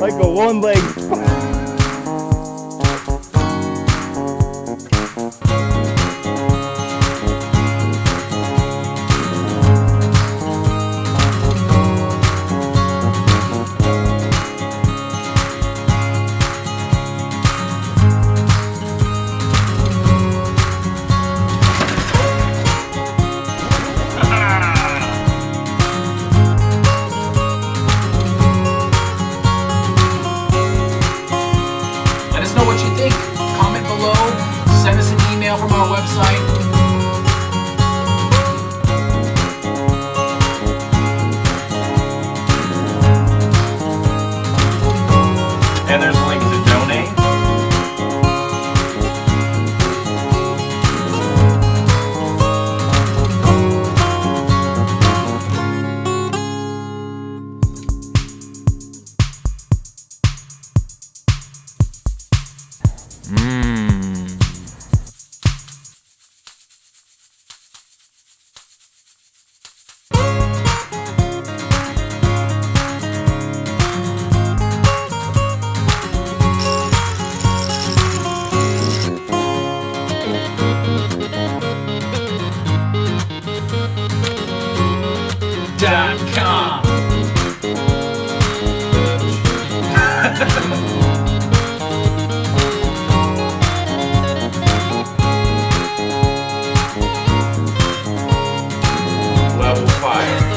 like a one leg. Let us know what you think. Comment below. Send us an email from our website. And there's a link to donate. .com. Level 5.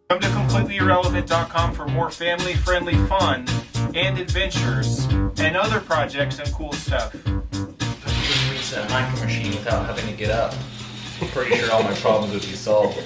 Come to CompletelyIrrelevant.com for more family-friendly fun and adventures and other projects and cool stuff. Just reach that micro machine without having to get up. I'm pretty sure all my problems would be solved.